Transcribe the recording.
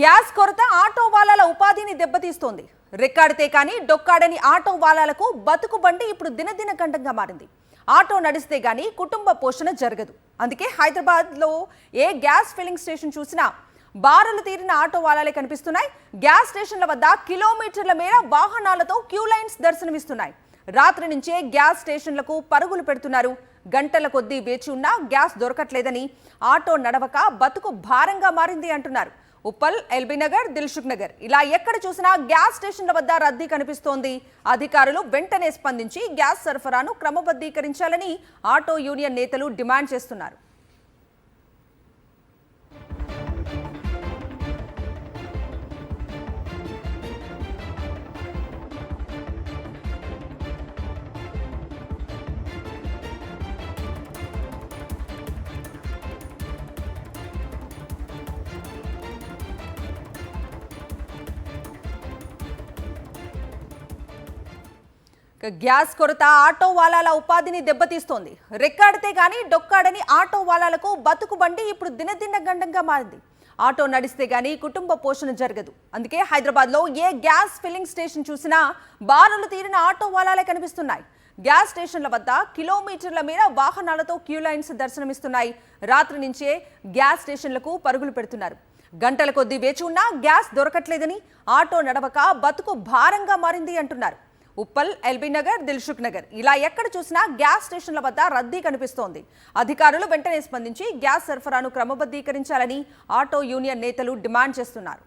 Gas కొరత auto వాలాల ఉపాధిని దెబ్బతీస్తోంది. రెక్కాడితే కానీ డొక్కాడని ఆటో వాలాలకు బతుకు బండి ఇప్పుడు దినదిన గంటంగా మారింది. ఆటో నడిస్తే గానీ కుటుంబ పోషణ జరగదు. అందుకే హైదరాబాద్లో ఏ గ్యాస్ ఫిల్లింగ్ స్టేషన్ చూసినా బారులు తీరిన ఆటో వాలాలే కనిపిస్తున్నాయి. గ్యాస్ స్టేషన్ల వద్ద కిలోమీటర్ల మేర వాహనాలతో క్యూ లైన్స్ దర్శనమిస్తున్నాయి. రాత్రి నుంచే గ్యాస్ స్టేషన్లకు పరుగులు పెడుతున్నారు. గంటల కొద్దీ వేచి ఉన్నా గ్యాస్ దొరకట్లేదని, ఆటో నడవక బతుకు భారంగా మారింది అంటున్నారు. ఉప్పల్, ఎల్బీ నగర్, దిల్సుఖ్ నగర్ ఇలా ఎక్కడ చూసినా గ్యాస్ స్టేషన్ల వద్ద రద్దీ కనిపిస్తోంది. అధికారులు వెంటనే స్పందించి గ్యాస్ సరఫరాను క్రమబద్ధీకరించాలని ఆటో యూనియన్ నేతలు డిమాండ్ చేస్తున్నారు. గ్యాస్ కొరత ఆటో వాలాల ఉపాధిని దెబ్బతీస్తోంది. రెక్కాడితే గానీ డొక్కాడని ఆటో వాలాలకు బతుకు బండి ఇప్పుడు దినదిన గండంగా మారింది. ఆటో నడిస్తే గానీ కుటుంబ పోషణ జరగదు. అందుకే హైదరాబాద్లో ఏ గ్యాస్ ఫిల్లింగ్ స్టేషన్ చూసినా బారులు తీరిన ఆటో వాలాలే కనిపిస్తున్నాయి. గ్యాస్ స్టేషన్ల వద్ద కిలోమీటర్ల మేర వాహనాలతో క్యూ లైన్స్ దర్శనమిస్తున్నాయి. రాత్రి నుంచే గ్యాస్ స్టేషన్లకు పరుగులు పెడుతున్నారు. గంటల కొద్దీ వేచి ఉన్నా గ్యాస్ దొరకట్లేదని, ఆటో నడవక బతుకు భారంగా మారింది అంటున్నారు. ఉప్పల్, ఎల్బీ నగర్, దిల్సుఖ్ నగర్ ఇలా ఎక్కడ చూసినా గ్యాస్ స్టేషన్ల వద్ద రద్దీ కనిపిస్తోంది. అధికారులు వెంటనే స్పందించి గ్యాస్ సరఫరాను క్రమబద్ధీకరించాలని ఆటో యూనియన్ నేతలు డిమాండ్ చేస్తున్నారు.